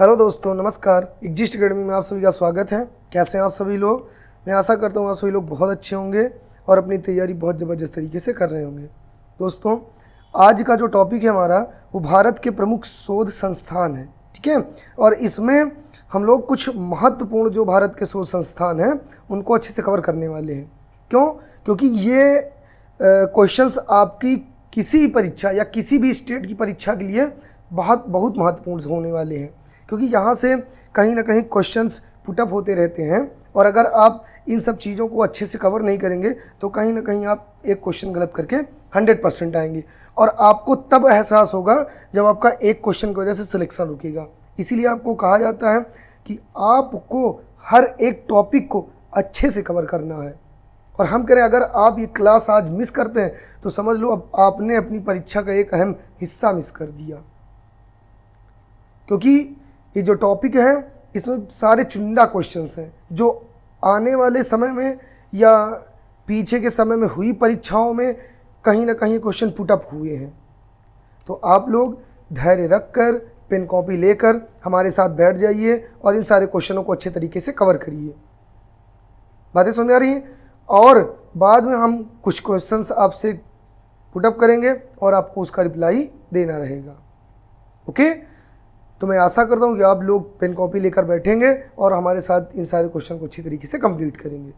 Hello दोस्तों, नमस्कार। Exist academy में आप सभी का स्वागत है। कैसे हैं आप सभी लोग? मैं आशा करता हूँ आप सभी लोग बहुत अच्छे होंगे और अपनी तैयारी बहुत ज़बरदस्त तरीके से कर रहे होंगे। दोस्तों, आज का जो टॉपिक है हमारा वो भारत के प्रमुख शोध संस्थान है, ठीक है। और इसमें हम लोग कुछ महत्वपूर्ण जो भारत के शोध संस्थान हैं उनको अच्छे से कवर करने वाले हैं। क्यों? क्योंकि ये क्वेश्चंस आपकी किसी परीक्षा या किसी भी स्टेट की परीक्षा के लिए बहुत महत्वपूर्ण होने वाले हैं, क्योंकि यहाँ से कहीं ना कहीं क्वेश्चंस पुटअप होते रहते हैं। और अगर आप इन सब चीज़ों को अच्छे से कवर नहीं करेंगे तो कहीं ना कहीं आप एक क्वेश्चन गलत करके 100% आएंगे, और आपको तब एहसास होगा जब आपका एक क्वेश्चन की वजह से सिलेक्शन रुकेगा। इसीलिए आपको कहा जाता है कि आपको हर एक टॉपिक को अच्छे से कवर करना है। और हम कह रहे हैं, अगर आप ये क्लास आज मिस करते हैं तो समझ लो अब आपने अपनी परीक्षा का एक अहम हिस्सा मिस कर दिया, क्योंकि ये जो टॉपिक है इसमें सारे चुनिंदा क्वेश्चंस हैं जो आने वाले समय में या पीछे के समय में हुई परीक्षाओं में कहीं ना कहीं क्वेश्चन पुटअप हुए हैं। तो आप लोग धैर्य रखकर पेन कॉपी लेकर हमारे साथ बैठ जाइए और इन सारे क्वेश्चनों को अच्छे तरीके से कवर करिए। बातें समझ आ रही हैं? और बाद में हम कुछ क्वेश्चंस आपसे पुटअप करेंगे और आपको उसका रिप्लाई देना रहेगा। ओके? तो मैं आशा करता हूँ कि आप लोग पेन कॉपी लेकर बैठेंगे और हमारे साथ इन सारे क्वेश्चन को अच्छी तरीके से कंप्लीट करेंगे,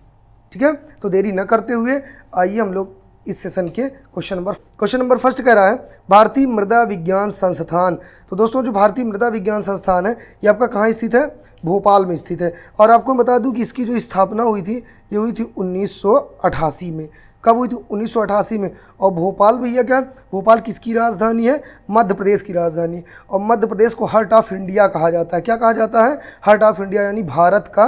ठीक है। तो देरी न करते हुए आइए हम लोग इस सेशन के क्वेश्चन नंबर फर्स्ट कह रहा है भारतीय मृदा विज्ञान संस्थान। तो दोस्तों, जो भारतीय मृदा विज्ञान संस्थान है ये आपका कहाँ स्थित है? भोपाल में स्थित है। और आपको बता दूं कि इसकी जो स्थापना हुई थी ये हुई थी 1988 में। कब हुई थी? 1988 में। और भोपाल भैया क्या है? भोपाल किसकी राजधानी है? मध्य प्रदेश की राजधानी है। और मध्य प्रदेश को हार्ट ऑफ इंडिया कहा जाता है। क्या कहा जाता है? हार्ट ऑफ इंडिया, यानी भारत का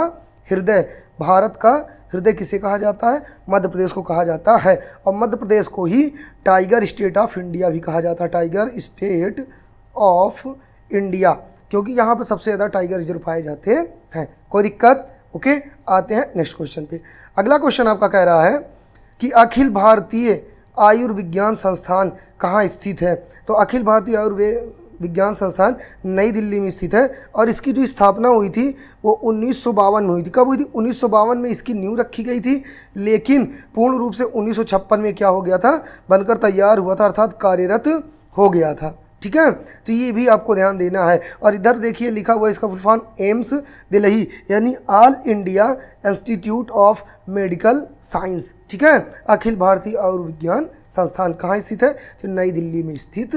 हृदय। भारत का हृदय किसे कहा जाता है? मध्य प्रदेश को कहा जाता है। और मध्य प्रदेश को ही टाइगर स्टेट ऑफ इंडिया भी कहा जाता है। टाइगर स्टेट ऑफ इंडिया, क्योंकि यहाँ पर सबसे ज़्यादा टाइगर रिजर्व पाए जाते हैं। कोई दिक्कत? ओके, आते हैं नेक्स्ट क्वेश्चन पे। अगला क्वेश्चन आपका कह रहा है कि अखिल भारतीय आयुर्विज्ञान संस्थान कहाँ स्थित है? तो अखिल भारतीय आयुर्विज्ञान संस्थान नई दिल्ली में स्थित है। और इसकी जो स्थापना हुई थी वो 1952 में हुई थी। कब हुई थी? 1952 में इसकी नींव रखी गई थी, लेकिन पूर्ण रूप से 1956 में क्या हो गया था? बनकर तैयार हुआ था, अर्थात कार्यरत हो गया था, ठीक है। तो ये भी आपको ध्यान देना है। और इधर देखिए लिखा हुआ है इसका फुल फॉर्म एम्स दिल्ली, यानी all India institute of medical science, ठीक है। अखिल भारतीय आयुर्विज्ञान संस्थान कहाँ स्थित है? तो नई दिल्ली में स्थित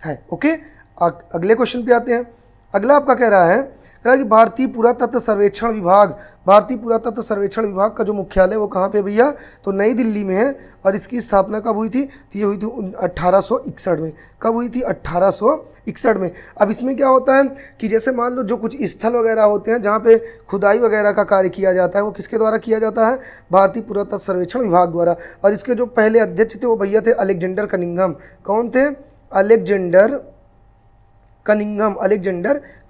है। ओके, अगले क्वेश्चन पे आते हैं। अगला आपका कह रहा है कि भारतीय पुरातत्व सर्वेक्षण विभाग, भारतीय पुरातत्व सर्वेक्षण विभाग का जो मुख्यालय वो कहाँ पे भैया? तो नई दिल्ली में है। और इसकी स्थापना कब हुई थी? तो ये हुई थी 1861 में। कब हुई थी? 1861 में। अब इसमें क्या होता है कि जैसे मान लो जो कुछ स्थल वगैरह होते हैं जहाँ पे खुदाई वगैरह का कार्य किया जाता है वो किसके द्वारा किया जाता है? भारतीय पुरातत्व सर्वेक्षण विभाग द्वारा। और इसके जो पहले अध्यक्ष थे वो भैया थे अलेक्जेंडर कनिंघम। कौन थे? अलेक्जेंडर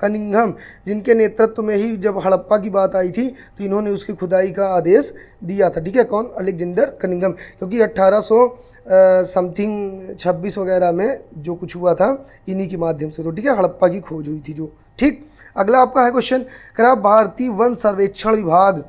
कनिंघम, जिनके नेतृत्व में ही जब हड़प्पा की बात आई थी तो इन्होंने उसकी खुदाई का आदेश दिया था, ठीक है। कौन? अलेक्जेंडर कनिंघम, क्योंकि 1800 समथिंग 26 वगैरह में जो कुछ हुआ था इन्हीं के माध्यम से, तो ठीक है, हड़प्पा की खोज हुई थी जो, ठीक। अगला आपका है क्वेश्चन, कह भारतीय वन सर्वेक्षण विभाग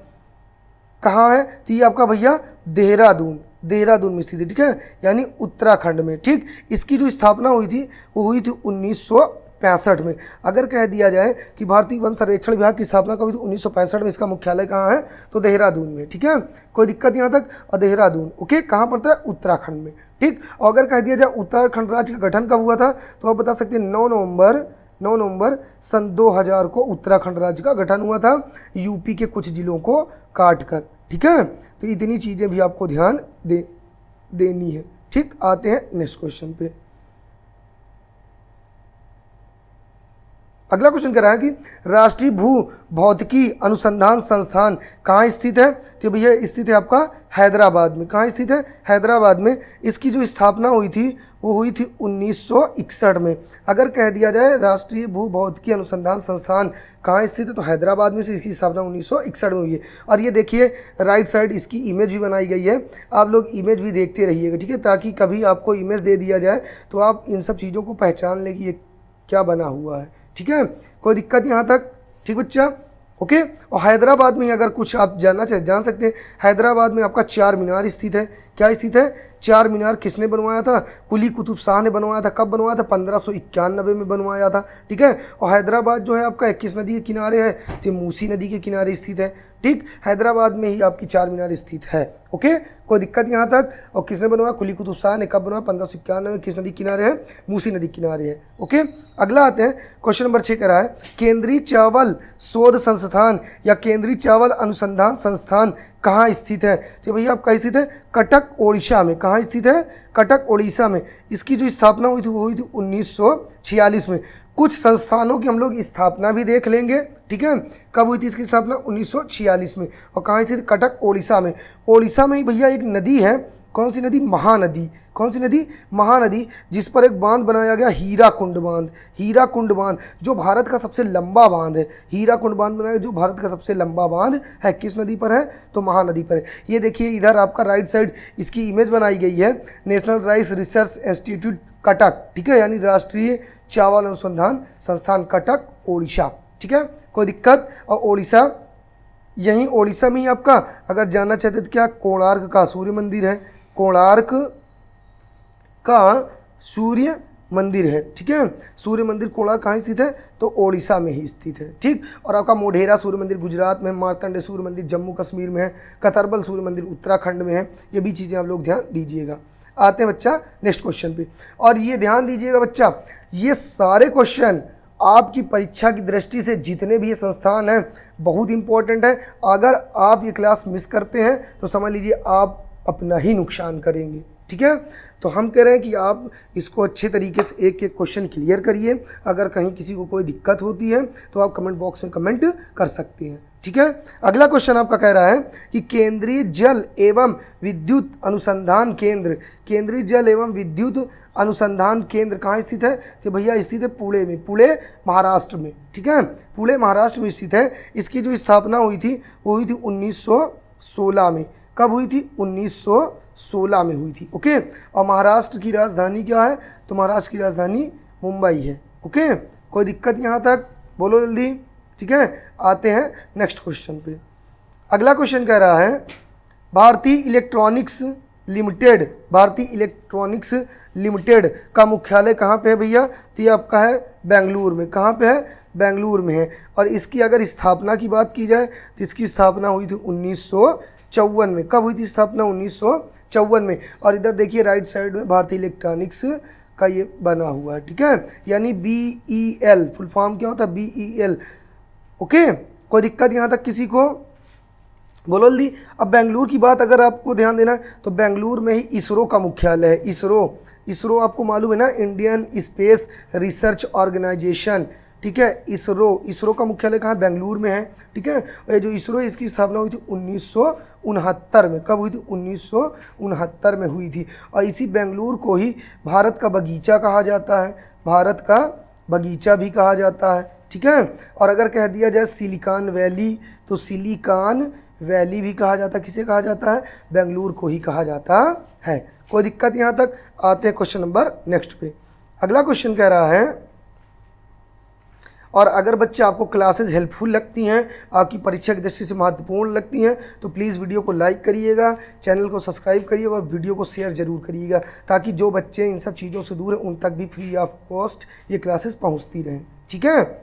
कहाँ है? तो ये आपका भैया देहरादून में स्थित है, ठीक है, यानी उत्तराखंड में, ठीक। इसकी जो स्थापना हुई थी वो हुई थी 1965 में। अगर कह दिया जाए कि भारतीय वन सर्वेक्षण विभाग की स्थापना कब हुई थी? 1965 में। इसका मुख्यालय कहाँ है? तो देहरादून में, ठीक है। कोई दिक्कत यहाँ तक? और देहरादून, ओके, कहाँ पड़ता है? उत्तराखंड में, ठीक। और अगर कह दिया जाए उत्तराखंड राज्य का गठन कब हुआ था? तो आप बता सकते हैं 9 नवंबर सन 2000 को उत्तराखंड राज्य का गठन हुआ था, यूपी के कुछ जिलों को काट कर, ठीक है। तो इतनी चीज़ें भी आपको ध्यान देनी है, ठीक। आते हैं नेक्स्ट क्वेश्चन पे। अगला क्वेश्चन कह रहा है कि राष्ट्रीय भू भौतिकी अनुसंधान संस्थान कहाँ स्थित है? तो भैया स्थित है आपका हैदराबाद में। कहाँ स्थित है? हैदराबाद में। इसकी जो स्थापना हुई थी वो हुई थी 1961 में। अगर कह दिया जाए राष्ट्रीय भू भौतिकी अनुसंधान संस्थान कहाँ स्थित है तो हैदराबाद में से इसकी स्थापना 1961 में हुई है। और ये देखिए राइट साइड इसकी इमेज भी बनाई गई है, आप लोग इमेज भी देखते रहिएगा, ठीक है, ताकि कभी आपको इमेज दे दिया जाए तो आप इन सब चीज़ों को पहचान लें कि ये क्या बना हुआ है, ठीक है, कोई दिक्कत यहाँ तक? ठीक बच्चा, ओके। और हैदराबाद में ही अगर कुछ आप जानना चाहे जान सकते हैं, हैदराबाद में आपका चार मीनार स्थित है। क्या स्थित है? चार मीनार किसने बनवाया था? कुली कुतुब शाह ने बनवाया था। कब बनवाया था? 1591 में बनवाया था। ठीक है, और हैदराबाद जो है आपका किस नदी के किनारे है? तो मूसी नदी के किनारे स्थित है। ठीक, हैदराबाद में ही आपकी चार मीनार स्थित है। ओके, कोई दिक्कत यहाँ तक? और किसने बनवाया? कुली कुतुब शाह ने। कब बनवाया? 1591 में। किस नदी किनारे है? मूसी नदी किनारे है। ओके, अगला आते हैं, क्वेश्चन नंबर 6 कह रहा है केंद्रीय चावल शोध संस्थान या केंद्रीय चावल अनुसंधान संस्थान कहाँ स्थित है? तो भैया आप कहाँ स्थित है? कटक ओडिशा में। कहाँ स्थित है? कटक ओडिशा में। इसकी जो स्थापना हुई थी वो हुई थी 1946 में। कुछ संस्थानों की हम लोग स्थापना भी देख लेंगे। ठीक है, कब हुई थी इसकी स्थापना? 1946 में। और कहाँ स्थित? कटक ओडिशा में। ओडिशा में ही भैया एक नदी है। कौन सी नदी? महानदी। कौन सी नदी? महानदी, जिस पर एक बांध बनाया गया, हीराकुंड बांध। हीराकुंड बांध जो भारत का सबसे लंबा बांध है। हीराकुंड बांध बनाया जो भारत का सबसे लंबा बांध है। किस नदी पर है? तो महानदी पर है। ये देखिए इधर आपका राइट साइड इसकी इमेज बनाई गई है, national rice research institute Cuttack. ठीक है, यानी राष्ट्रीय चावल अनुसंधान संस्थान कटक ओडिशा। ठीक है, कोई दिक्कत? और ओडिशा, यहीं ओडिशा में ही आपका अगर जानना चाहते तो क्या कोणार्क का सूर्य मंदिर है। कोणार्क का सूर्य मंदिर है। ठीक है, सूर्य मंदिर कोणार्क कहाँ स्थित है? तो ओडिशा में ही स्थित है। ठीक, और आपका मोढेरा सूर्य मंदिर गुजरात में, मार्तंडे सूर्य मंदिर जम्मू कश्मीर में है, कतरबल सूर्य मंदिर उत्तराखंड में है। ये भी चीज़ें आप लोग ध्यान दीजिएगा। आते हैं बच्चा नेक्स्ट क्वेश्चन पे, और ये ध्यान दीजिएगा बच्चा, ये सारे क्वेश्चन आपकी परीक्षा की दृष्टि से जितने भी ये संस्थान हैं बहुत इंपॉर्टेंट है। अगर आप ये क्लास मिस करते हैं तो समझ लीजिए आप अपना ही नुकसान करेंगे। ठीक है, तो हम कह रहे हैं कि आप इसको अच्छे तरीके से एक एक क्वेश्चन क्लियर करिए। अगर कहीं किसी को कोई दिक्कत होती है तो आप कमेंट बॉक्स में कमेंट कर सकते हैं। ठीक है, अगला क्वेश्चन आपका कह रहा है कि केंद्रीय जल एवं विद्युत अनुसंधान केंद्र, केंद्रीय जल एवं विद्युत अनुसंधान केंद्र कहाँ स्थित है? तो भैया स्थित है पुणे में, पुणे महाराष्ट्र में। ठीक है, पुणे महाराष्ट्र में स्थित है। इसकी जो स्थापना हुई थी वो हुई थी 1916 में। कब हुई थी? 1916 में हुई थी। ओके, और महाराष्ट्र की राजधानी क्या है? तो महाराष्ट्र की राजधानी मुंबई है। ओके, कोई दिक्कत यहाँ तक? बोलो जल्दी। ठीक है, आते हैं नेक्स्ट क्वेश्चन पे। अगला क्वेश्चन कह रहा है भारतीय इलेक्ट्रॉनिक्स लिमिटेड, भारतीय इलेक्ट्रॉनिक्स लिमिटेड का मुख्यालय कहाँ पे है भैया? तो ये आपका है बेंगलुरु में। कहाँ पे है? बेंगलुरु में है। और इसकी अगर स्थापना की बात की जाए तो इसकी स्थापना हुई थी 1954 में। कब हुई थी स्थापना? 1954 में। और इधर देखिए राइट साइड में भारतीय इलेक्ट्रॉनिक्स का ये बना हुआ है। ठीक है, यानी BEL, फुल फॉर्म क्या होता है? BEL। ओके, कोई दिक्कत यहाँ तक किसी को? बोलो जल्दी। अब बेंगलुरु की बात अगर आपको ध्यान देना है तो बेंगलुरु में ही इसरो का मुख्यालय है। इसरो आपको मालूम है ना, इंडियन स्पेस रिसर्च ऑर्गेनाइजेशन। ठीक है, इसरो का मुख्यालय कहाँ? बेंगलुरु में है। ठीक है, और ये जो इसरो है इसकी स्थापना हुई थी 1969 में। कब हुई थी? 1969 में हुई थी। और इसी बेंगलुरु को ही भारत का बगीचा कहा जाता है, भारत का बगीचा भी कहा जाता है। ठीक है, और अगर कह दिया जाए सिलिकॉन वैली तो सिलिकॉन वैली भी कहा जाता है। किसे कहा जाता है? बेंगलुरु को ही कहा जाता है। कोई दिक्कत यहाँ तक? आते हैं क्वेश्चन नंबर नेक्स्ट पे। अगला क्वेश्चन कह रहा है, और अगर बच्चे आपको क्लासेस हेल्पफुल लगती हैं, आपकी परीक्षा की दृष्टि से महत्वपूर्ण लगती हैं तो प्लीज़ वीडियो को लाइक करिएगा, चैनल को सब्सक्राइब करिएगा और वीडियो को शेयर ज़रूर करिएगा, ताकि जो बच्चे इन सब चीज़ों से दूर हैं उन तक भी फ्री ऑफ कॉस्ट ये क्लासेस पहुँचती रहें। ठीक है,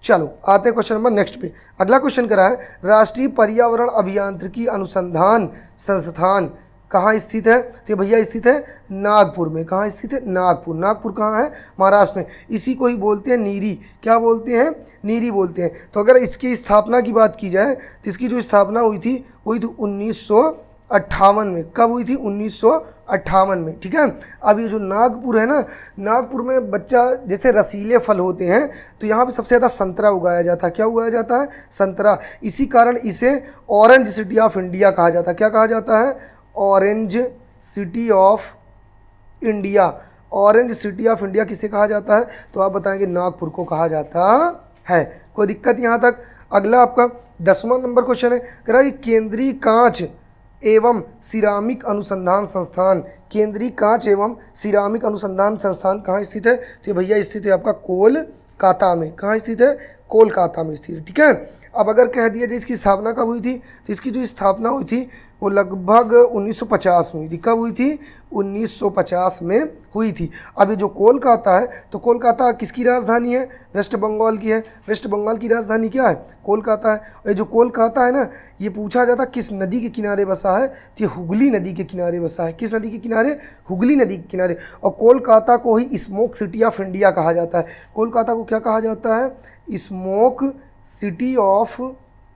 चलो आते हैं क्वेश्चन नंबर नेक्स्ट पे। अगला क्वेश्चन करा है राष्ट्रीय पर्यावरण अभियांत्रिकी अनुसंधान संस्थान कहाँ स्थित है? तो भैया स्थित है नागपुर में। कहाँ स्थित है? नागपुर। नागपुर कहाँ है? महाराष्ट्र में। इसी को ही बोलते हैं नीरी। क्या बोलते हैं? नीरी बोलते हैं। तो अगर इसकी स्थापना की बात की जाए तो इसकी जो स्थापना हुई थी वही थी 1958 में। कब हुई थी? 1958 में। ठीक है, अब ये जो नागपुर है ना, नागपुर में बच्चा जैसे रसीले फल होते हैं तो यहाँ पे सबसे ज़्यादा संतरा उगाया जाता है। क्या उगाया जाता है? संतरा। इसी कारण इसे ऑरेंज सिटी ऑफ इंडिया कहा जाता है। क्या कहा जाता है? Orange city of India. Orange city of India किसे कहा जाता है? तो आप बताएंगे नागपुर को कहा जाता है। कोई दिक्कत यहाँ तक? अगला आपका 10वां नंबर क्वेश्चन है, कह रहा है कि केंद्रीय कांच एवं सिरामिक अनुसंधान संस्थान, केंद्रीय कांच एवं सिरामिक अनुसंधान संस्थान कहाँ स्थित है? तो भैया स्थित है आपका काता में, कहाँ स्थित है, कोलकाता में स्थित है, ठीक है। अब अगर कह दिया जाए इसकी स्थापना कब हुई थी, तो इसकी जो स्थापना हुई थी वो लगभग 1950 में हुई थी। कब हुई थी, 1950 में हुई थी। अब ये जो कोलकाता है, तो कोलकाता किसकी राजधानी है, वेस्ट बंगाल की है। वेस्ट बंगाल की राजधानी क्या है, कोलकाता है। और ये जो कोलकाता है ना, ये पूछा जाता किस नदी के किनारे बसा है, तो ये हुगली नदी के किनारे बसा है। किस नदी के किनारे, हुगली नदी के किनारे। और कोलकाता को ही स्मोक सिटी ऑफ इंडिया कहा जाता है। कोलकाता को क्या कहा जाता है, स्मोक सिटी ऑफ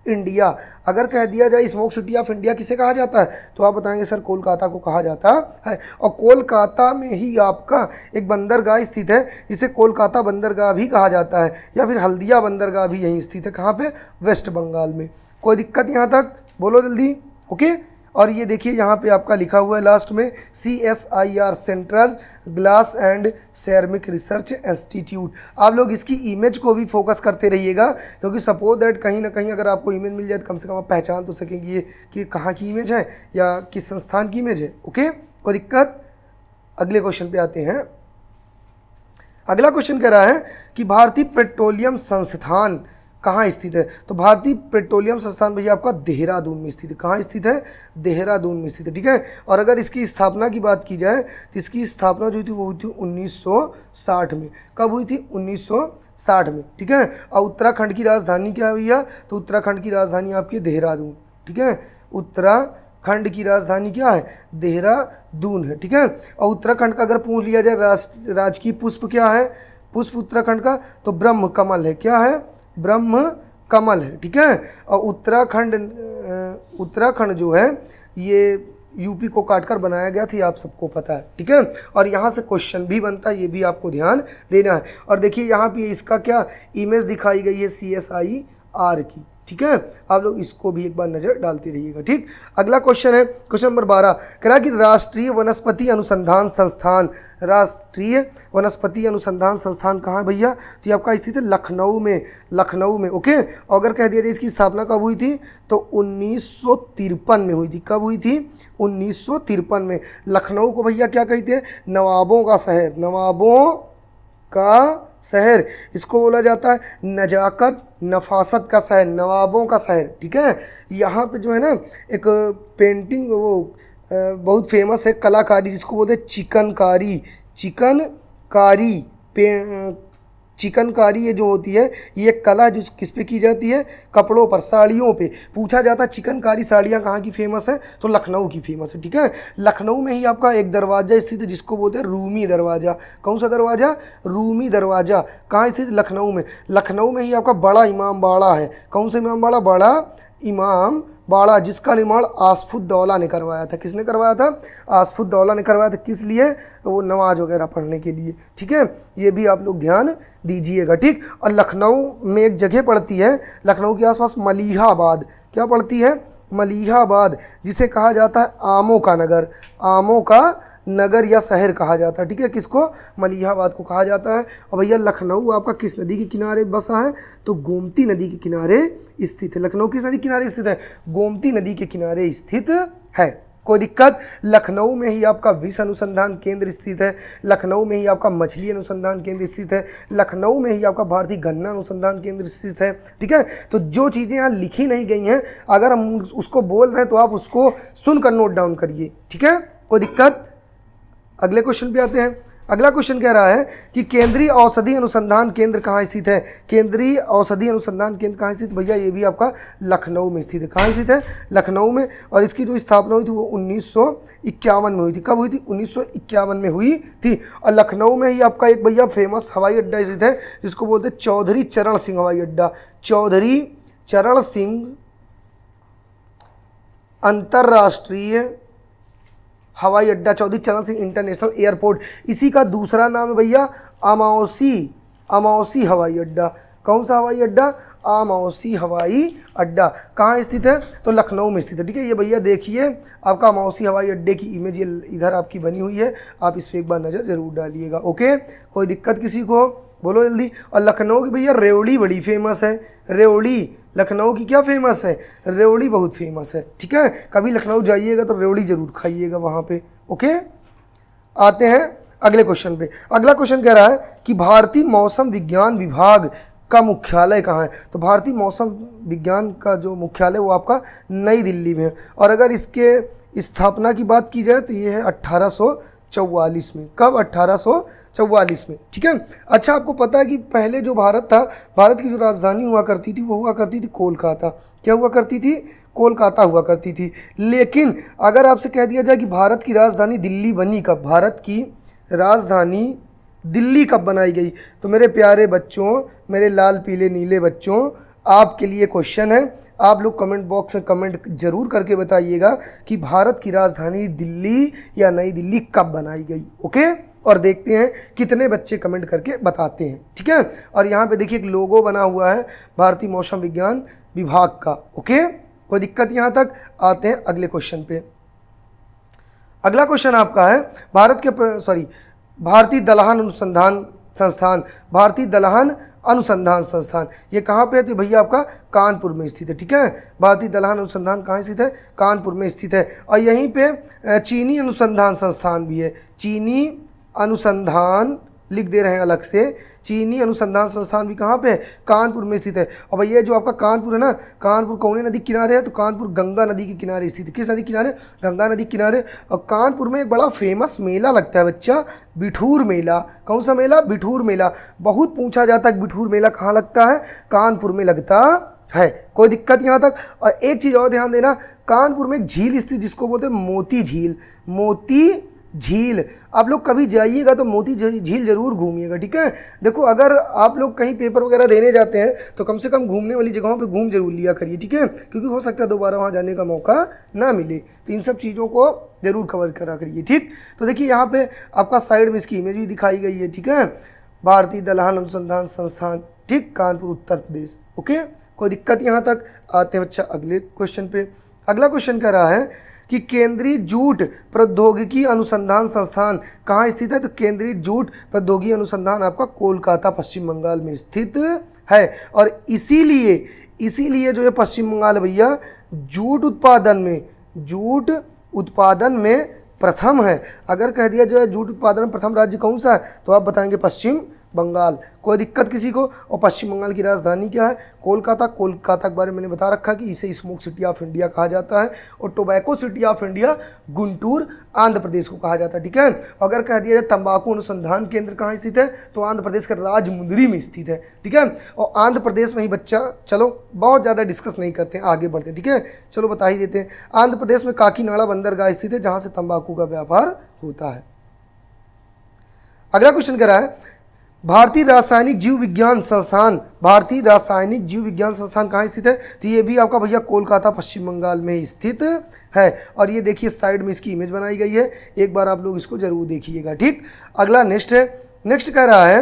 इंडिया। अगर कह दिया जाए स्मोक सिटी ऑफ इंडिया किसे कहा जाता है, तो आप बताएंगे सर कोलकाता को कहा जाता है। और कोलकाता में ही आपका एक बंदरगाह स्थित है जिसे कोलकाता बंदरगाह भी कहा जाता है, या फिर हल्दिया बंदरगाह भी यहीं स्थित है। कहाँ पे, वेस्ट बंगाल में। कोई दिक्कत यहाँ तक, बोलो जल्दी, ओके। और ये देखिए यहाँ पे आपका लिखा हुआ है लास्ट में CSIR, central glass and ceramic research institute. आप लोग इसकी इमेज को भी फोकस करते रहिएगा, क्योंकि सपोज दैट कहीं ना कहीं अगर आपको इमेज मिल जाए तो कम से कम आप पहचान तो सकेंगे ये कि कहाँ की इमेज है या किस संस्थान की इमेज है, ओके। कोई दिक्कत। अगले क्वेश्चन पे आते हैं। अगला क्वेश्चन कह रहा है कि भारतीय पेट्रोलियम संस्थान कहाँ स्थित है, तो भारतीय पेट्रोलियम संस्थान भैया आपका देहरादून में स्थित है। कहाँ स्थित है, देहरादून में स्थित है, ठीक है। और अगर इसकी स्थापना की बात की जाए तो इसकी स्थापना जो हुई थी वो हुई थी 1960 में। कब हुई थी, 1960 में, ठीक है। और उत्तराखंड की राजधानी क्या है भैया, तो उत्तराखंड की राजधानी आपकी देहरादून, ठीक है। उत्तराखंड की राजधानी क्या है, देहरादून है, ठीक है। और उत्तराखंड का अगर पूछ लिया जाए राजकीय पुष्प क्या है, पुष्प उत्तराखंड का तो ब्रह्म कमल है। क्या है, ब्रह्म कमल है, ठीक है। और उत्तराखंड जो है ये यूपी को काटकर बनाया गया था, आप सबको पता है, ठीक है। और यहाँ से क्वेश्चन भी बनता है, ये भी आपको ध्यान देना है। और देखिए यहाँ पे इसका क्या इमेज दिखाई गई है CSIR की, ठीक है। आप लोग इसको भी एक बार नज़र डालते रहिएगा, ठीक। अगला क्वेश्चन है क्वेश्चन नंबर 12, कह रहा कि राष्ट्रीय वनस्पति अनुसंधान संस्थान, राष्ट्रीय वनस्पति अनुसंधान संस्थान कहाँ है भैया, तो ये आपका स्थित है लखनऊ में, लखनऊ में, ओके। और अगर कह दिया जाए इसकी स्थापना कब हुई थी, तो 1953 में हुई थी। कब हुई थी, 1953 में। लखनऊ को भैया क्या कहते हैं, नवाबों का शहर, नवाबों का शहर इसको बोला जाता है, नजाकत नफासत का शहर, नवाबों का शहर, ठीक है। यहाँ पे जो है ना एक पेंटिंग वो बहुत फेमस है कलाकारी, जिसको बोलते हैं चिकनकारी, चिकनकारी चिकनकारी ये जो होती है ये कला जो किस पे की जाती है, कपड़ों पर, साड़ियों पे। पूछा जाता है चिकनकारी साड़ियाँ कहाँ की फेमस है, तो लखनऊ की फेमस है, ठीक है। लखनऊ में ही आपका एक दरवाज़ा स्थित है जिसको बोलते हैं रूमी दरवाज़ा। कौन सा दरवाज़ा, रूमी दरवाज़ा। कहाँ स्थित, लखनऊ में। लखनऊ में ही आपका बड़ा इमाम बाड़ा है। कौन सा इमाम बाड़ा, बड़ा इमाम बाड़ा, जिसका निर्माण आसफुद्दौला ने करवाया था। किसने करवाया था, आसफुद्दौला ने करवाया था। किस लिए, वो नमाज वगैरह पढ़ने के लिए, ठीक है। ये भी आप लोग ध्यान दीजिएगा, ठीक। और लखनऊ में एक जगह पड़ती है, लखनऊ के आसपास मलिहाबाद। क्या पड़ती है, मलिहाबाद, जिसे कहा जाता है आमों का नगर, आमों का नगर या शहर कहा जाता है, ठीक है। किसको, मलिहाबाद को कहा जाता है। और भैया लखनऊ आपका किस नदी के किनारे बसा है, तो गोमती नदी के किनारे स्थित है। लखनऊ किस नदी के किनारे स्थित है, गोमती नदी के किनारे स्थित है। कोई दिक्कत। लखनऊ में ही आपका विष अनुसंधान केंद्र स्थित है, लखनऊ में ही आपका मछली अनुसंधान केंद्र स्थित है, लखनऊ में ही आपका भारतीय गन्ना अनुसंधान केंद्र स्थित है, ठीक है। तो जो चीज़ें यहाँ लिखी नहीं गई हैं, अगर हम उसको बोल रहे हैं तो आप उसको सुनकर नोट डाउन करिए, ठीक है। कोई दिक्कत। अगले क्वेश्चन पे आते हैं। अगला क्वेश्चन कह रहा है कि केंद्रीय औषधि अनुसंधान केंद्र कहाँ स्थित है, केंद्रीय औषधि अनुसंधान केंद्र कहाँ स्थित, भैया ये भी आपका लखनऊ में स्थित है। कहाँ स्थित है, लखनऊ में। और इसकी जो स्थापना हुई थी वो 1951 में हुई थी। कब हुई थी, 1951 में हुई थी। और लखनऊ में ही आपका एक भैया फेमस हवाई अड्डा स्थित है जिसको बोलते हैं चौधरी चरण सिंह हवाई अड्डा, चौधरी चरण सिंह अंतर्राष्ट्रीय हवाई अड्डा, चौधरी चरण सिंह इंटरनेशनल एयरपोर्ट। इसी का दूसरा नाम है भैया अमौसी हवाई अड्डा। कौन सा हवाई अड्डा, अमौसी हवाई अड्डा। कहाँ स्थित है, तो लखनऊ में स्थित है, ठीक है। ये भैया देखिए आपका अमौसी हवाई अड्डे की इमेज ये इधर आपकी बनी हुई है, आप इस पर एक बार नज़र जरूर डालिएगा, ओके। कोई दिक्कत किसी को, बोलो जल्दी। और लखनऊ की भैया रेवड़ी बड़ी फेमस है, रेवड़ी लखनऊ की क्या फेमस है, रेवड़ी बहुत फेमस है, ठीक है। कभी लखनऊ जाइएगा तो रेवड़ी ज़रूर खाइएगा वहाँ पे, ओके। आते हैं अगले क्वेश्चन पे। अगला क्वेश्चन कह रहा है कि भारतीय मौसम विज्ञान विभाग का मुख्यालय कहाँ है। तो भारतीय मौसम विज्ञान का जो मुख्यालय वो आपका नई दिल्ली में है। और अगर इसके स्थापना की बात की जाए तो ये है 1844 में। कब? 1844 में। ठीक है। अच्छा, आपको पता है कि पहले जो भारत था, भारत की जो राजधानी हुआ करती थी वो हुआ करती थी कोलकाता। क्या हुआ करती थी? कोलकाता हुआ करती थी। लेकिन अगर आपसे कह दिया जाए कि भारत की राजधानी दिल्ली बनी कब, भारत की राजधानी दिल्ली कब बनाई गई, तो मेरे प्यारे बच्चों, मेरे लाल पीले नीले बच्चों, आपके लिए क्वेश्चन है। आप लोग कमेंट बॉक्स में कमेंट जरूर करके बताइएगा कि भारत की राजधानी दिल्ली या नई दिल्ली कब बनाई गई। ओके, और देखते हैं कितने बच्चे कमेंट करके बताते हैं। ठीक है। और यहाँ पे देखिए एक लोगो बना हुआ है भारतीय मौसम विज्ञान विभाग का। ओके, कोई दिक्कत यहाँ तक? आते हैं अगले क्वेश्चन पे। अगला क्वेश्चन आपका है भारतीय दलहन अनुसंधान संस्थान। भारतीय दलहन अनुसंधान संस्थान ये कहाँ पे है? तो भैया आपका कानपुर में स्थित है। ठीक है। भारतीय दलहन अनुसंधान कहाँ स्थित है? कानपुर में स्थित है। और यहीं पे चीनी अनुसंधान संस्थान भी है। चीनी अनुसंधान लिख दे रहे हैं अलग से, चीनी अनुसंधान संस्थान भी कहाँ पे है? कानपुर में स्थित है। और भैया जो आपका कानपुर है ना, कानपुर कौन नदी किनारे है? तो कानपुर गंगा नदी के किनारे स्थित है। किस नदी किनारे? गंगा नदी किनारे। और कानपुर में एक बड़ा फेमस मेला लगता है बच्चा, बिठूर मेला। कौन सा मेला? बिठूर मेला। बहुत पूछा जाता है बिठूर मेला कहाँ लगता है? कानपुर में लगता है। कोई दिक्कत यहाँ तक? और एक चीज़ और ध्यान देना, कानपुर में एक झील स्थित जिसको बोलते हैं मोती झील। मोती झील, आप लोग कभी जाइएगा तो मोती झील जरूर घूमिएगा। ठीक है। देखो, अगर आप लोग कहीं पेपर वगैरह देने जाते हैं तो कम से कम घूमने वाली जगहों पे घूम जरूर लिया करिए। ठीक है, क्योंकि हो सकता है दोबारा वहाँ जाने का मौका ना मिले। तो इन सब चीज़ों को जरूर कवर करा करिए। ठीक। तो देखिए यहाँ पे आपका साइड में इसकी इमेज भी दिखाई गई है। ठीक है। भारतीय दलहन अनुसंधान संस्थान, ठीक, कानपुर उत्तर प्रदेश। ओके, कोई दिक्कत यहाँ तक? आते हैं बच्चा अगले क्वेश्चन पे। अगला क्वेश्चन कह रहा है कि केंद्रीय जूट प्रौद्योगिकी अनुसंधान संस्थान कहाँ स्थित है? तो केंद्रीय जूट प्रौद्योगिकी अनुसंधान आपका कोलकाता पश्चिम बंगाल में स्थित है। और इसीलिए जो है पश्चिम बंगाल है भैया जूट उत्पादन में प्रथम है। अगर कह दिया जाए जूट उत्पादन में प्रथम राज्य कौन सा है, तो आप बताएंगे पश्चिम बंगाल। कोई दिक्कत किसी को? और पश्चिम बंगाल की राजधानी क्या है? कोलकाता। कोलकाता के बारे में मैंने बता रखा कि इसे स्मोक सिटी ऑफ इंडिया कहा जाता है। और tobacco city of India Guntur Andhra Pradesh को कहा जाता है। ठीक है। अगर कह दिया जाए तंबाकू अनुसंधान केंद्र कहाँ स्थित है, तो आंध्र प्रदेश के राजमुंदरी में स्थित है। ठीक है। और आंध्र प्रदेश में ही बच्चा, चलो बहुत ज़्यादा डिस्कस नहीं करते हैं, आगे बढ़ते हैं। ठीक है, चलो बता ही देते हैं। आंध्र प्रदेश में काकीनाडा बंदरगाह स्थित है जहाँ से तंबाकू का व्यापार होता है। अगला क्वेश्चन कह रहा है भारतीय रासायनिक जीव विज्ञान संस्थान। भारतीय रासायनिक जीव विज्ञान संस्थान कहाँ स्थित है? तो ये भी आपका भैया कोलकाता पश्चिम बंगाल में स्थित है। और ये देखिए साइड में इसकी इमेज बनाई गई है, एक बार आप लोग इसको जरूर देखिएगा। ठीक। अगला नेक्स्ट कह रहा है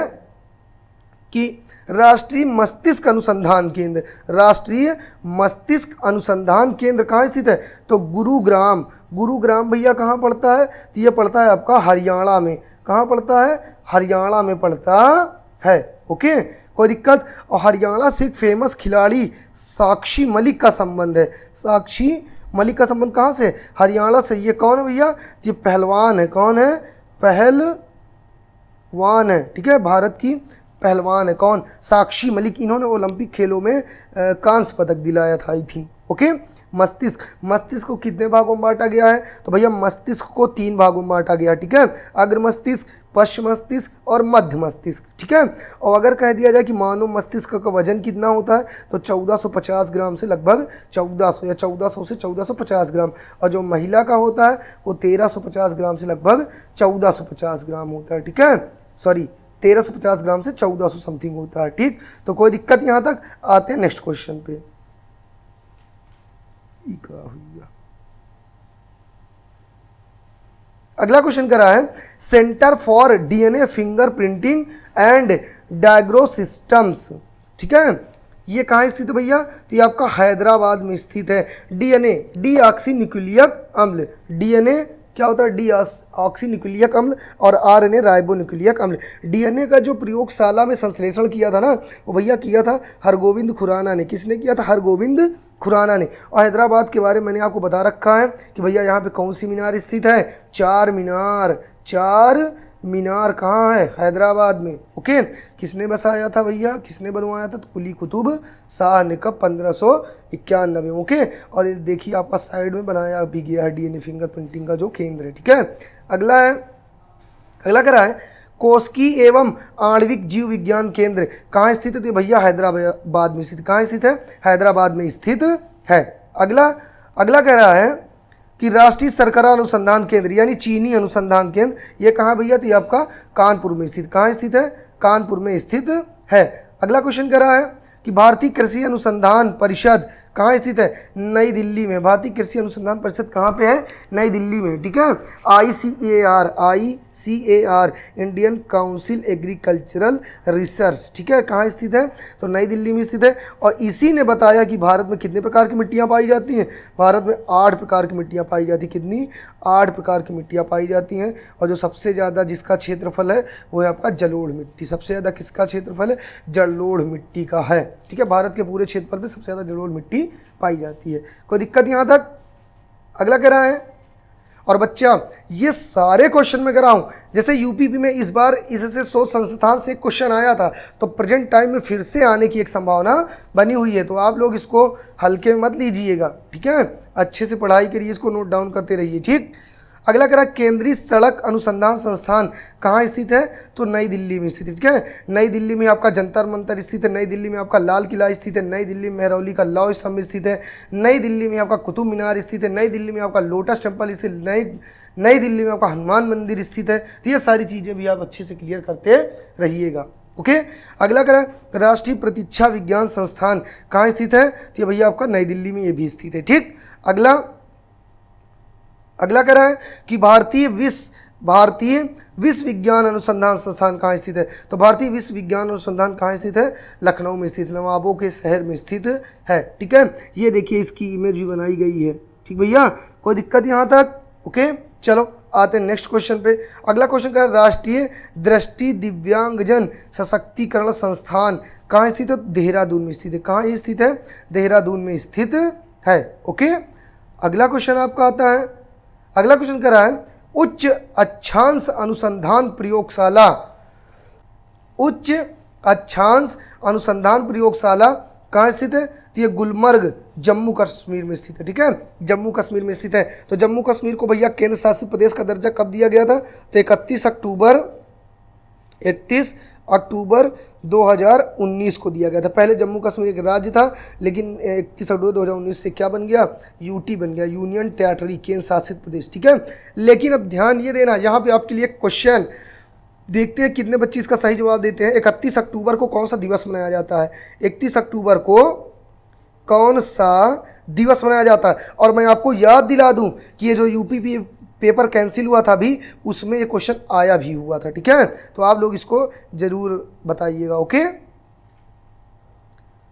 कि राष्ट्रीय मस्तिष्क अनुसंधान केंद्र। राष्ट्रीय मस्तिष्क अनुसंधान केंद्र कहाँ स्थित है? तो गुरुग्राम भैया कहाँ पड़ता है? तो ये पड़ता है आपका हरियाणा में। कहाँ पड़ता है? हरियाणा में पड़ता है। ओके, कोई दिक्कत? और हरियाणा से एक फेमस खिलाड़ी साक्षी मलिक का संबंध है। साक्षी मलिक का संबंध कहाँ से? हरियाणा से। ये कौन है भैया? ये पहलवान है। कौन है? पहलवान है। ठीक है, भारत की पहलवान है। कौन? साक्षी मलिक। इन्होंने ओलंपिक खेलों में कांस्य पदक दिलाया था, आई थिंक। ओके, मस्तिष्क को कितने भागों में बांटा गया है? तो भैया मस्तिष्क को 3 भागों में बांटा गया। ठीक है, अग्र मस्तिष्क, पश्च मस्तिष्क और मध्य मस्तिष्क। ठीक है। और अगर कह दिया जाए कि मानव मस्तिष्क का वजन कितना होता है, तो 1450 ग्राम से लगभग 1400 या 1400 से 1450 ग्राम। और जो महिला का होता है वो 1350 ग्राम से लगभग 1450 ग्राम होता है। ठीक है, 1350 ग्राम से 1400 समथिंग होता है। ठीक, तो कोई दिक्कत यहाँ तक? आते हैं नेक्स्ट क्वेश्चन पे। अगला क्वेश्चन करा है centre for DNA fingerprinting and diagnostics. ठीक है, ये कहाँ स्थित है भैया? तो ये आपका हैदराबाद में स्थित है। डीएनए, डीऑक्सी न्यूक्लियक अम्ल। डीएनए क्या होता है? डीऑक्सी न्यूक्लियक अम्ल। और आरएनए राइबो न्यूक्लियक अम्ल। डीएनए का जो प्रयोगशाला में संश्लेषण किया था ना, वो भैया किया था हरगोविंद खुराना ने। किसने किया था? हरगोविंद खुराना ने। और हैदराबाद के बारे में मैंने आपको बता रखा है कि भैया यहाँ पे कौन सी मीनार स्थित है? चार मीनार कहाँ है? हैदराबाद में। ओके, किसने बसाया था भैया, किसने बनवाया था? तो कुली कुतुब शाह ने कब? 1591। ओके, और ये देखिए आपका साइड में बनाया भी गया है डीएनए फिंगरप्रिंटिंग का जो केंद्र है। ठीक है, अगला है, अगला क्या है? कोस्की एवं आणविक जीव विज्ञान केंद्र कहाँ स्थित है? तो भैया हैदराबाद में स्थित। कहाँ स्थित है? हैदराबाद में स्थित है। अगला, अगला कह रहा है कि राष्ट्रीय शर्करा अनुसंधान केंद्र यानी चीनी अनुसंधान केंद्र, ये कहाँ भैया? तो ये आपका कानपुर में स्थित। कहाँ स्थित है? कानपुर में स्थित है। अगला क्वेश्चन कह रहा है कि भारतीय कृषि अनुसंधान परिषद कहाँ स्थित है? नई दिल्ली में। भारतीय कृषि अनुसंधान परिषद कहाँ पे है? नई दिल्ली में। ठीक है, ICAR Indian council agricultural research. ठीक है, कहाँ स्थित है? तो नई दिल्ली में स्थित है। और इसी ने बताया कि भारत में कितने प्रकार की मिट्टियाँ पाई जाती हैं? भारत में 8 प्रकार की मिट्टियाँ पाई जाती हैं। कितनी? 8 प्रकार की मिट्टियाँ पाई जाती हैं। और जो सबसे ज़्यादा जिसका क्षेत्रफल है वो है आपका जलोढ़ मिट्टी। सबसे ज़्यादा किसका क्षेत्रफल है? जलोढ़ मिट्टी का है। ठीक है, भारत के पूरे क्षेत्रफल पे सबसे ज़्यादा जलोढ़ मिट्टी पाई जाती है। कोई दिक्कत यहाँ तक? अगला कह रहा है, और बच्चा ये सारे क्वेश्चन में करा हूँ, जैसे यूपीपी में इस बार इससे 100 संस्थान से क्वेश्चन आया था, तो प्रेजेंट टाइम में फिर से आने की एक संभावना बनी हुई है। तो आप लोग इसको हल्के में मत लीजिएगा। ठीक है, अच्छे से पढ़ाई करिए, इसको नोट डाउन करते रहिए। ठीक, अगला करा केंद्रीय सड़क अनुसंधान संस्थान कहाँ स्थित है? तो नई दिल्ली में स्थित है। ठीक है, नई दिल्ली में आपका जंतर मंतर स्थित है। नई दिल्ली में आपका लाल किला स्थित है। नई दिल्ली में मेहरौली का लौह स्तंभ स्थित है। नई दिल्ली में आपका कुतुब मीनार स्थित है। नई दिल्ली में आपका लोटस टेम्पल स्थित, नई दिल्ली में आपका हनुमान मंदिर स्थित है। तो ये सारी चीज़ें भी आप अच्छे से क्लियर करते रहिएगा। ओके, अगला करा राष्ट्रीय प्रतीक्षा विज्ञान संस्थान कहाँ स्थित है? तो ये भैया आपका नई दिल्ली में ये भी स्थित है। ठीक, अगला कह रहा है कि भारतीय विश्व विज्ञान अनुसंधान संस्थान कहाँ स्थित है? तो भारतीय विश्व विज्ञान अनुसंधान कहाँ स्थित है? लखनऊ में स्थित, नवाबों के शहर में स्थित है। ठीक है, ये देखिए इसकी इमेज भी बनाई गई है। ठीक भैया, कोई दिक्कत यहाँ तक? ओके, चलो आते हैं नेक्स्ट क्वेश्चन पे। अगला क्वेश्चन का राष्ट्रीय दृष्टि दिव्यांगजन सशक्तिकरण संस्थान कहाँ स्थित है? देहरादून में स्थित है। कहाँ ये स्थित है? देहरादून में स्थित है। ओके, अगला क्वेश्चन आपका आता है, अगला क्वेश्चन कर रहा है उच्च अक्षांश अनुसंधान प्रयोगशाला, उच्च अक्षांश अनुसंधान प्रयोगशाला कहाँ स्थित है? तो ये गुलमर्ग जम्मू कश्मीर में स्थित है। ठीक है, जम्मू कश्मीर में स्थित है। तो जम्मू कश्मीर को भैया केंद्र शासित प्रदेश का दर्जा कब दिया गया था? तो 31 अक्टूबर 2019 को दिया गया था। पहले जम्मू कश्मीर एक राज्य था, लेकिन 31 अक्टूबर 2019 से क्या बन गया? यूटी बन गया, यूनियन टेरिटरी, केंद्र शासित प्रदेश। ठीक है, लेकिन अब ध्यान ये देना, यहाँ पे आपके लिए क्वेश्चन देखते हैं कितने बच्चे इसका सही जवाब देते हैं। 31 अक्टूबर को कौन सा दिवस मनाया जाता है? 31 अक्टूबर को कौन सा दिवस मनाया जाता है? और मैं आपको याद दिला दूं कि ये जो यूपी पेपर कैंसिल हुआ था अभी, उसमें ये क्वेश्चन आया भी हुआ था। ठीक है, तो आप लोग इसको जरूर बताइएगा। ओके,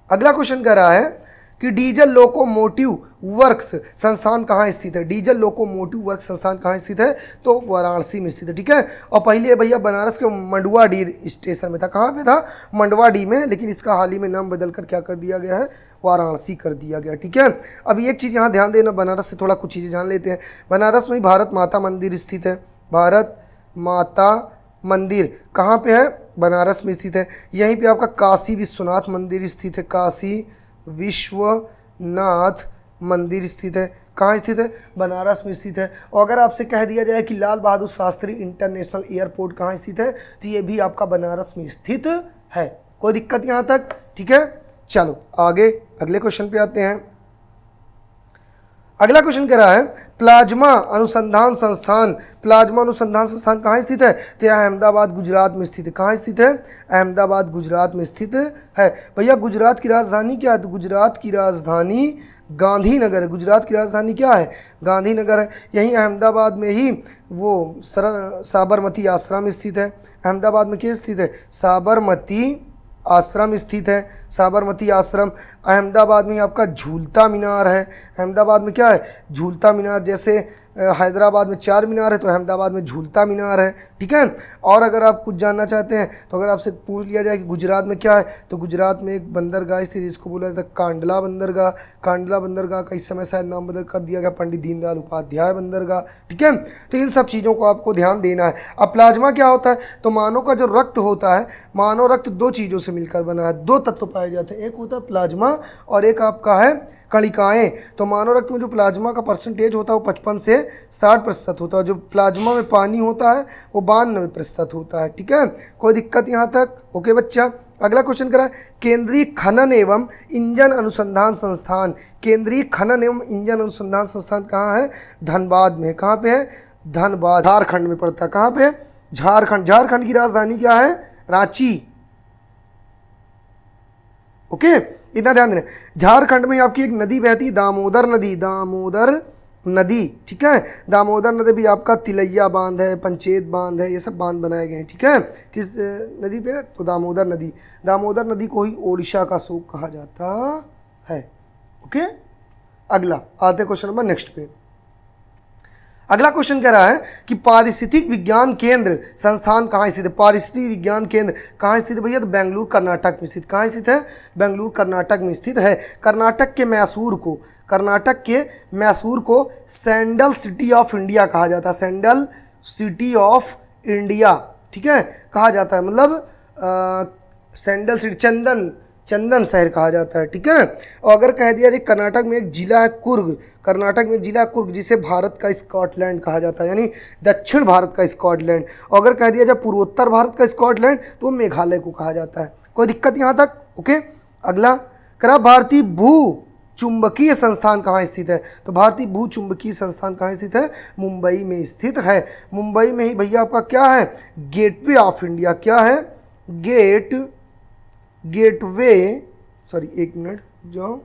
अगला क्वेश्चन कह रहा है कि डीजल लोकोमोटिव वर्क्स संस्थान कहाँ स्थित है? डीजल लोकोमोटिव वर्क्स संस्थान कहाँ स्थित है? तो वाराणसी में स्थित है। ठीक है, और पहले भैया बनारस के मंडुआडीह स्टेशन में था। कहाँ पे था? मंडुआडीह में, लेकिन इसका हाल ही में नाम बदलकर क्या कर दिया गया है? वाराणसी कर दिया गया। ठीक है, अब एक चीज़ यहाँ ध्यान देना, बनारस से थोड़ा कुछ चीज़ें जान लेते हैं। बनारस में भारत माता मंदिर स्थित है। भारत माता मंदिर कहाँ पे है? बनारस में स्थित है। यहीं पे आपका काशी विश्वनाथ मंदिर स्थित है। काशी विश्वनाथ मंदिर स्थित है। कहाँ स्थित है? बनारस में स्थित है। और अगर आपसे कह दिया जाए कि लाल बहादुर शास्त्री इंटरनेशनल एयरपोर्ट कहाँ स्थित है, तो ये भी आपका बनारस में स्थित है। कोई दिक्कत यहाँ तक? ठीक है, चलो आगे अगले क्वेश्चन पे आते हैं। अगला क्वेश्चन कह रहा है प्लाज्मा अनुसंधान संस्थान, प्लाज्मा अनुसंधान संस्थान कहाँ स्थित है? तो यह अहमदाबाद गुजरात में स्थित है। कहाँ स्थित है? अहमदाबाद गुजरात में स्थित है। भैया गुजरात की राजधानी क्या है? तो गुजरात की राजधानी गांधीनगर है। गुजरात की राजधानी क्या है? गांधीनगर है। यहीं अहमदाबाद में ही वो साबरमती आश्रम स्थित है। अहमदाबाद में क्या स्थित है? साबरमती आश्रम स्थित है। साबरमती आश्रम। अहमदाबाद में आपका झूलता मीनार है। अहमदाबाद में क्या है? झूलता मीनार। जैसे हैदराबाद में चार मीनार है तो अहमदाबाद में झूलता मीनार है, ठीक है। और अगर आप कुछ जानना चाहते हैं तो अगर आपसे पूछ लिया जाए कि गुजरात में क्या है, तो गुजरात में एक बंदरगाह स्थित जिसको बोला जाता है कांडला बंदरगाह। कांडला बंदरगाह का इस समय शायद नाम बदल कर दिया गया पंडित दीनदयाल उपाध्याय बंदरगाह, ठीक है। तो इन सब चीज़ों को आपको ध्यान देना है। अब प्लाज्मा क्या होता है, तो मानव का जो रक्त होता है, मानव रक्त दो चीज़ों से मिलकर बना है, दो तत्व पाए जाते हैं, एक होता है प्लाज्मा और एक आपका है कणिकाएं। तो मानव रक्त में जो प्लाज्मा का परसेंटेज होता है वो 55 से 60% होता है, जो प्लाज्मा में पानी होता है वो 92% होता है, ठीक है। कोई दिक्कत यहाँ तक? ओके बच्चा। अगला क्वेश्चन करा, केंद्रीय खनन एवं इंजन अनुसंधान संस्थान। केंद्रीय खनन एवं इंजन अनुसंधान संस्थान कहाँ है? धनबाद में। कहाँ पे है? धनबाद, झारखंड में पड़ता है। कहाँ पे? झारखंड। झारखंड की राजधानी क्या है? रांची। ओके, इतना ध्यान देना। झारखंड में आपकी एक नदी बहती है, दामोदर नदी। दामोदर नदी, ठीक है। दामोदर नदी भी आपका तिलैया बांध है, पंचेत बांध है, ये सब बांध बनाए गए हैं, ठीक है। किस नदी पे? तो दामोदर नदी। दामोदर नदी को ही ओडिशा का शोक कहा जाता है। ओके, अगला आते क्वेश्चन नंबर नेक्स्ट पे। अगला क्वेश्चन कह रहा है कि पारिस्थितिक विज्ञान केंद्र संस्थान कहाँ स्थित है? पारिस्थितिक विज्ञान केंद्र कहाँ स्थित है भैया? तो बेंगलुरु कर्नाटक में स्थित। कहाँ स्थित है? बेंगलुरु कर्नाटक में स्थित है। कर्नाटक के मैसूर को सैंडल सिटी ऑफ इंडिया कहा जाता है। सैंडल सिटी ऑफ इंडिया, ठीक है, कहा जाता है। मतलब सैंडल सिटी, चंदन शहर कहा जाता है, ठीक है। और अगर कह दिया जाए कर्नाटक में एक जिला है कुर्ग, कर्नाटक में जिला कुर्ग जिसे भारत का स्कॉटलैंड कहा जाता है, यानी दक्षिण भारत का स्कॉटलैंड। और अगर कह दिया जाए पूर्वोत्तर भारत का स्कॉटलैंड तो मेघालय को कहा जाता है। कोई दिक्कत यहाँ तक? ओके, अगला करा, भारतीय भू चुंबकीय संस्थान कहाँ स्थित है? तो भारतीय भू चुंबकीय संस्थान कहाँ स्थित है? मुंबई में स्थित है। मुंबई में ही भैया आपका क्या है? Gateway of India. क्या है? गेटवे, सॉरी एक मिनट जाओ,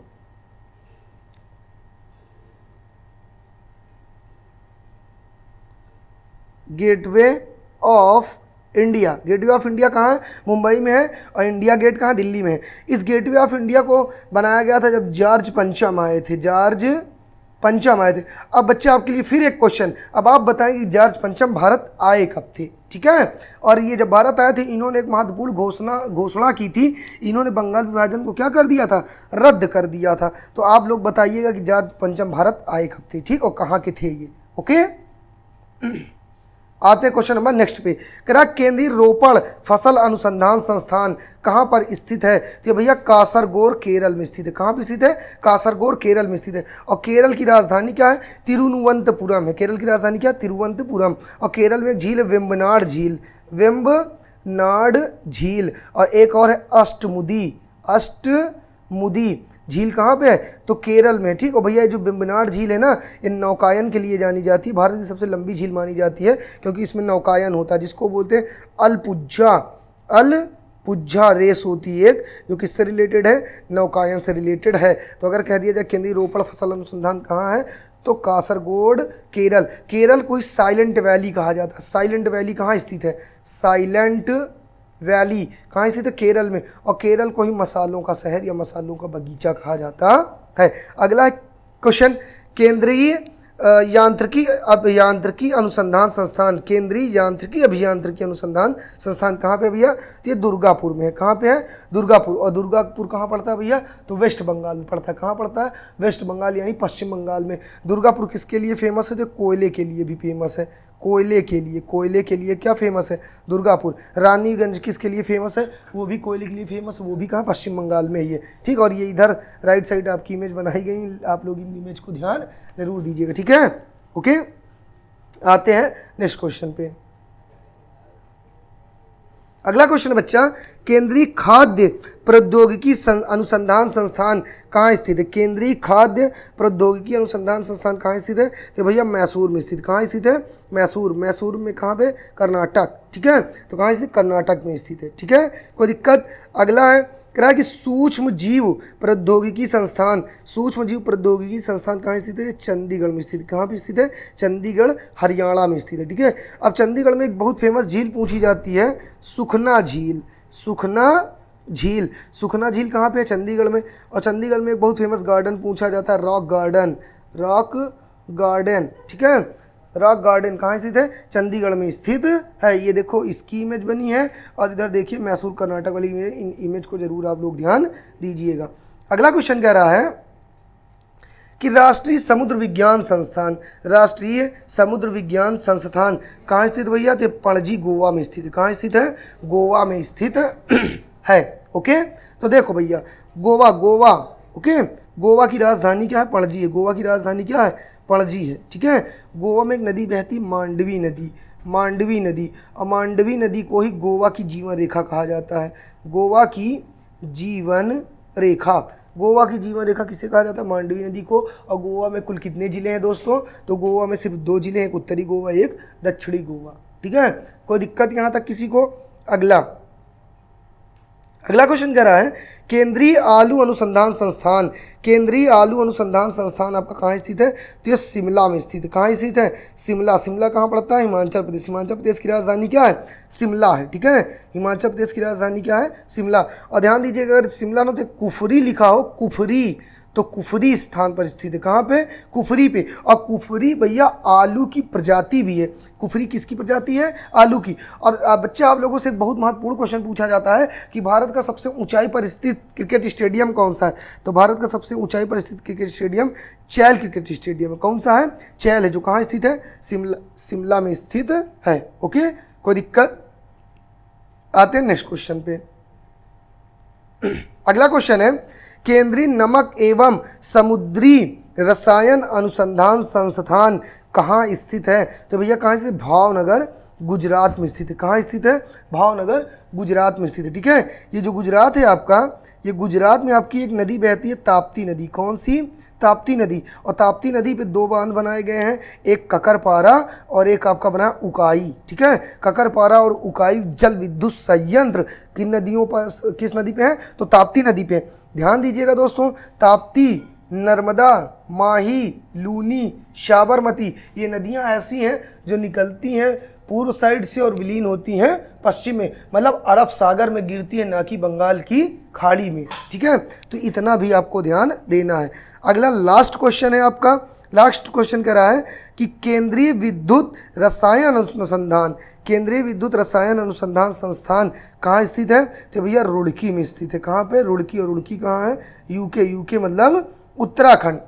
gateway of India. Gateway of India कहाँ है? मुंबई में है। और इंडिया गेट कहाँ? दिल्ली में है। इस गेटवे ऑफ इंडिया को बनाया गया था जब जॉर्ज पंचम आए थे। अब बच्चे आपके लिए फिर एक क्वेश्चन, अब आप बताएं कि जॉर्ज पंचम भारत आए कब थे, ठीक है। और ये जब भारत आए थे इन्होंने एक महत्वपूर्ण घोषणा की थी। इन्होंने बंगाल विभाजन को क्या कर दिया था? रद्द कर दिया था। तो आप लोग बताइएगा कि जॉर्ज पंचम भारत आए कब थे, ठीक, और कहाँ के थे ये। ओके, आते हैं क्वेश्चन नंबर नेक्स्ट पे। कह केंद्रीय रोपड़ फसल अनुसंधान संस्थान कहाँ पर स्थित है? तो भैया कासरगोड केरल में स्थित है। कहाँ पे स्थित है? कासरगोड केरल में स्थित है। और केरल की राजधानी क्या है? तिरुवनंतपुरम है। केरल की राजधानी क्या है? तिरुवनंतपुरम। और केरल में एक झील है वेम्बनाड झील। और एक और है अष्टमुदी झील। कहाँ पे है? तो केरल में, ठीक। और भैया जो वेम्बनाड झील है ना, ये नौकायन के लिए जानी जाती है। भारत की सबसे लंबी झील मानी जाती है क्योंकि इसमें नौकायन होता है, जिसको बोलते हैं अलपुझा रेस होती है एक, जो किससे रिलेटेड है? नौकायन से रिलेटेड है। तो अगर कह दिया जाए केंद्रीय रोपड़ फसल अनुसंधान कहाँ है, तो कासरगोड केरल। केरल को साइलेंट वैली कहा जाता है। साइलेंट वैली कहाँ स्थित है? साइलेंट वैली कहाँ स्थित है? केरल में। और केरल को ही मसालों का शहर या मसालों का बगीचा कहा जाता है। अगला क्वेश्चन, केंद्रीय अभियांत्रिकी अनुसंधान संस्थान। केंद्रीय यांत्रिकी अभियांत्रिकी अनुसंधान संस्थान कहाँ पे भैया? तो ये दुर्गापुर में है। कहाँ पे है? दुर्गापुर। और दुर्गापुर कहाँ पड़ता है भैया? तो वेस्ट बंगाल में पड़ता है। कहाँ पड़ता है? वेस्ट बंगाल यानी पश्चिम बंगाल में। दुर्गापुर किसके लिए फेमस है? तो कोयले के लिए भी फेमस है। कोयले के लिए क्या फेमस है? दुर्गापुर। रानीगंज किसके लिए फेमस है? वो भी कोयले के लिए फेमस है। वो भी कहाँ? पश्चिम बंगाल में ही है, ठीक। और ये इधर राइट साइड आपकी इमेज बनाई गई, आप लोग इन इमेज को ध्यान जरूर दीजिएगा, ठीक है। ओके, आते हैं नेक्स्ट क्वेश्चन पे। अगला क्वेश्चन बच्चा, केंद्रीय खाद्य प्रौद्योगिकी अनुसंधान संस्थान कहाँ स्थित है? केंद्रीय खाद्य प्रौद्योगिकी अनुसंधान संस्थान कहाँ स्थित है? तो भैया मैसूर में स्थित। कहाँ स्थित है? मैसूर में। कहाँ पे? कर्नाटक, ठीक है। तो कहाँ स्थित? कर्नाटक में स्थित है, ठीक है। कोई दिक्कत? अगला है कह रहा है कि सूक्ष्म जीव प्रौद्योगिकी संस्थान कहाँ स्थित है? चंडीगढ़ में स्थित। कहाँ पे स्थित है? चंडीगढ़ हरियाणा में स्थित है, ठीक है। अब चंडीगढ़ में एक बहुत फेमस झील पूछी जाती है, सुखना झील कहाँ पे है? चंडीगढ़ में। और चंडीगढ़ में एक बहुत फेमस गार्डन पूछा जाता है, रॉक गार्डन, ठीक है। रॉक गार्डन कहाँ स्थित है? चंडीगढ़ में स्थित है। ये देखो इसकी इमेज बनी है और इधर देखिए मैसूर कर्नाटक वाली इमेज। इन इमेज को जरूर आप लोग ध्यान दीजिएगा। अगला क्वेश्चन कह रहा है कि राष्ट्रीय समुद्र विज्ञान संस्थान, राष्ट्रीय समुद्र विज्ञान संस्थान कहाँ स्थित भैया? तो पणजी गोवा में स्थित है। कहाँ स्थित है? गोवा में स्थित है। ओके, तो देखो भैया गोवा, गोवा, ओके, गोवा की राजधानी क्या है? पणजी है। गोवा की राजधानी क्या है? पणजी है, ठीक है। गोवा में एक नदी बहती, मांडवी नदी, मांडवी नदी, और मांडवी नदी को ही गोवा की जीवन रेखा कहा जाता है। गोवा की जीवन रेखा, गोवा की जीवन रेखा किसे कहा जाता है? मांडवी नदी को। और गोवा में कुल कितने ज़िले हैं दोस्तों? तो गोवा में सिर्फ 2 ज़िले हैं, एक उत्तरी गोवा, एक दक्षिणी गोवा, ठीक है। कोई दिक्कत यहाँ तक किसी को? अगला क्वेश्चन कह रहा है केंद्रीय आलू अनुसंधान संस्थान, केंद्रीय आलू अनुसंधान संस्थान आपका कहाँ स्थित है? तो ये शिमला में स्थित है। कहाँ स्थित है? शिमला। शिमला कहाँ पड़ता है? हिमाचल प्रदेश। हिमाचल प्रदेश की राजधानी क्या है? शिमला है, ठीक है। हिमाचल प्रदेश की राजधानी क्या है? शिमला। और ध्यान दीजिएगा अगर शिमला ना तो कुफरी लिखा हो, कुफरी, तो कुफरी स्थान पर स्थित है। कहाँ पे? कुफरी पे। और कुफरी भैया आलू की प्रजाति भी है। कुफरी किसकी प्रजाति है? आलू की। और बच्चे आप लोगों से एक बहुत महत्वपूर्ण क्वेश्चन पूछा जाता है कि भारत का सबसे ऊंचाई पर स्थित क्रिकेट स्टेडियम कौन सा है? तो भारत का सबसे ऊंचाई पर स्थित क्रिकेट स्टेडियम चैल क्रिकेट स्टेडियम है। कौन सा है? चैल है, जो कहाँ स्थित है? शिमला में स्थित है। ओके, कोई दिक्कत? आते हैं नेक्स्ट क्वेश्चन पे। अगला क्वेश्चन है केंद्रीय नमक एवं समुद्री रसायन अनुसंधान संस्थान कहाँ स्थित है? तो भैया कहाँ स्थित? भावनगर, गुजरात में स्थित है। कहाँ स्थित है? भावनगर, गुजरात में स्थित है, ठीक है। ये जो गुजरात है आपका, ये गुजरात में आपकी एक नदी बहती है, ताप्ती नदी। कौन सी? ताप्ती नदी। और ताप्ती नदी पे 2 बांध बनाए गए हैं, एक ककरपारा और एक आपका बना उकाई, ठीक है। ककरपारा और उकाई जल विद्युत संयंत्र किन नदियों पर, किस नदी पे है? तो ताप्ती नदी पे। ध्यान दीजिएगा दोस्तों, ताप्ती, नर्मदा, माही, लूनी, साबरमती, ये नदियां ऐसी हैं जो निकलती हैं पूर्व साइड से और विलीन होती हैं पश्चिम में, मतलब अरब सागर में गिरती है, ना कि बंगाल की खाड़ी में, ठीक है। तो इतना भी आपको ध्यान देना है। अगला लास्ट क्वेश्चन है आपका। लास्ट क्वेश्चन कह रहा है कि केंद्रीय विद्युत रसायन अनुसंधान, केंद्रीय विद्युत रसायन अनुसंधान संस्थान कहाँ स्थित है? तो भैया रुड़की में स्थित है। कहाँ पे? रुड़की। और रुड़की कहाँ है? यूके। यूके मतलब उत्तराखंड,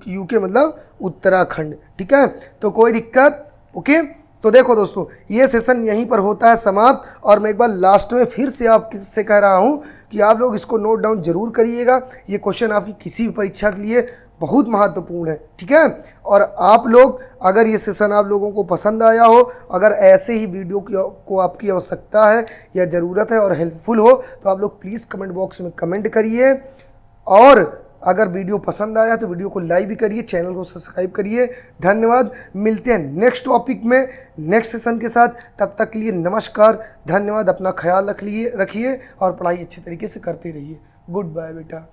यूके मतलब उत्तराखंड, ठीक है। तो कोई दिक्कत? ओके, तो देखो दोस्तों ये सेशन यहीं पर होता है समाप्त। और मैं एक बार लास्ट में फिर से आपसे कह रहा हूँ कि आप लोग इसको नोट डाउन जरूर करिएगा। ये क्वेश्चन आपकी किसी भी परीक्षा के लिए बहुत महत्वपूर्ण है, ठीक है। और आप लोग अगर ये सेशन आप लोगों को पसंद आया हो, अगर ऐसे ही वीडियो को आपकी आवश्यकता है या ज़रूरत है और हेल्पफुल हो, तो आप लोग प्लीज़ कमेंट बॉक्स में कमेंट करिए। और अगर वीडियो पसंद आया तो वीडियो को लाइक भी करिए, चैनल को सब्सक्राइब करिए। धन्यवाद। मिलते हैं नेक्स्ट टॉपिक में, नेक्स्ट सेशन के साथ। तब तक के लिए नमस्कार, धन्यवाद। अपना ख्याल रखिए और पढ़ाई अच्छे तरीके से करते रहिए। गुड बाय बेटा।